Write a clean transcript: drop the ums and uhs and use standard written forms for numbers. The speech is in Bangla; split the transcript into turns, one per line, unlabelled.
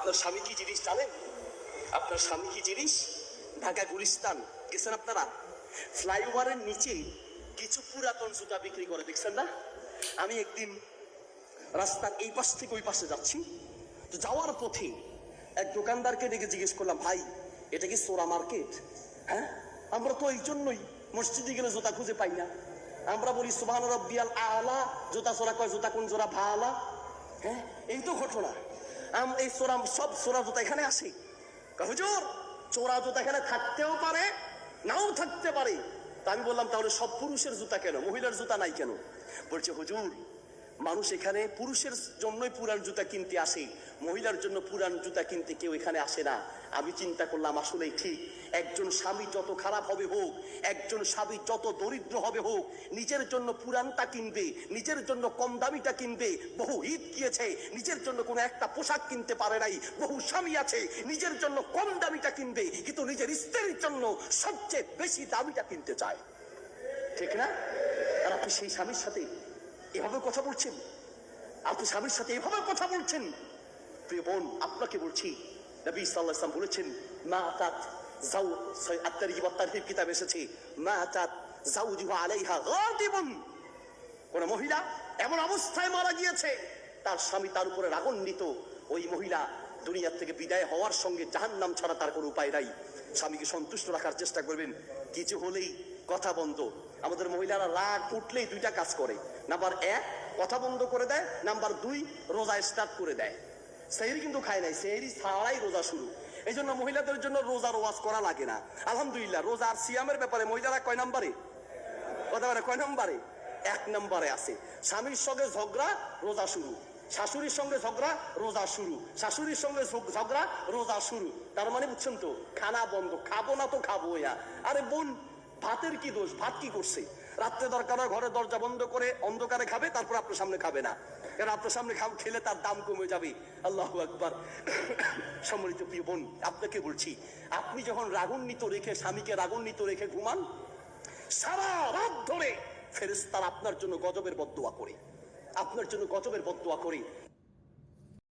আপনার স্বামী কি জিনিস জানেন? আপনার স্বামী কি জিনিস? ঢাকা গুলিস্তান গেছেন আপনারা? ফ্লাইওভারের নিচে কিছু পুরাতন জুতা বিক্রি করে, দেখছেন না? আমি একদিন রাস্তার এই পাশ থেকে ওই পাশে যাচ্ছি, তো যাওয়ার পথে এক দোকানদারকে ডেকে জিজ্ঞেস করলাম, ভাই এটা কি সোরা মার্কেট? হ্যাঁ, আমরা তো এই জন্যই মসজিদে গেলে জুতা খুঁজে পাই না, আমরা বলি সুবহান রাব্বিয়াল আলা, জুতা সোরা কয় জুতা কোন জোড়া ভালা। হ্যাঁ, এই তো ঘটনা। এই সোরা, সব সোরা জুতা এখানে আসে। হুজুর চোরা জুতা এখানে থাকতেও পারে, নাও থাকতে পারে। তা আমি বললাম, তাহলে সব পুরুষের জুতা কেন, মহিলার জুতা নাই কেন? বলছে, হুজুর মানুষ এখানে পুরুষের জন্যই পুরান জুতা কিনতে আসে, মহিলার জন্য পুরান জুতা কিনতে কেউ এখানে আসে না। আমি চিন্তা করলাম, আসলেই ঠিক। একজন স্বামী যত খারাপ হবে হোক, একজন স্বামী যত দরিদ্র হবে হোক, নিজের জন্য পুরানটা কিনবে, নিজের জন্য কম দামিটা কিনবে। বহু ঈদ গিয়েছে, নিজের জন্য কোনো একটা পোশাক কিনতে পারে নাই। বহু স্বামী আছে নিজের জন্য কম দামিটা কিনবে, কিন্তু নিজের স্ত্রীর জন্য সবচেয়ে বেশি দামিটা কিনতে চায়, ঠিক না? আর আপনি সেই স্বামীর সাথে এভাবে কথা বলছেন, আপনি স্বামীর সাথে এভাবে কথা বলছেন। প্রিয় বোন, আপনাকে বলছি, নবী সাল্লাল্লাহু আলাইহি ওয়াসাল্লাম বলেছেন, মা আতাত যাও, আত-তারগীব ওয়াত-তারহীব কিতাব এসেছে, মা আতাত যাওজুহা আলাইহা গাদিবুন। কোন মহিলা এমন অবস্থায় মারা গিয়েছে, তার স্বামী তার উপরে রাগান্বিত, ওই মহিলা দুনিয়া থেকে বিদায় হওয়ার সঙ্গে জাহান্নাম ছাড়া তার কোনো উপায় নাই। স্বামীকে সন্তুষ্ট রাখার চেষ্টা করবেন, কিছু হলেই কথা বন্ধ। আমাদের মহিলারা রাগ উঠলেই দুইটা কাজ করে, নাম্বার 1 কথা বন্ধ করে দেয়, নাম্বার 2 রোজা স্টার্ট করে দেয়। সেহরি কিন্তু খায় নাই, সেহরি ছাড়াই রোজা শুরু। এই জন্য মহিলাদের জন্য রোজার ওয়াজ করা লাগে না, আলহামদুলিল্লাহ। রোজা আর সিয়ামের ব্যাপারে মহিলারা কয় নম্বরে কথা বলে, কয় নম্বরে? 1 নম্বরে আছে। স্বামীর সঙ্গে ঝগড়া, রোজা শুরু। শাশুড়ির সঙ্গে ঝগড়া, রোজা শুরু। শাশুড়ির সঙ্গে ঝগড়া, রোজা শুরু। তার মানে বুঝছেন তো, খানা বন্ধ, খাবো না তো খাবো। আরে বোন, ভাতের কি দোষ? ভাত কি করছে? রাত্রে দরকার হয় ঘরে দরজা বন্ধ করে অন্ধকারে খাবে, তারপর আপনার সামনে খাবে না, কারণ আপনার সামনে খেলে তার দাম কমে যাবে। আল্লাহু আকবার। সম্মানিত প্রিয় বোন, আপনাকে বলছি, আপনি যখন রাগান্বিত রেখে, স্বামীকে রাগান্বিত রেখে ঘুমান, সারা রাত ধরে ফেরেশতারা আপনার জন্য গজবের বদদুয়া করে, আপনার জন্য গজবের বদদুয়া করে।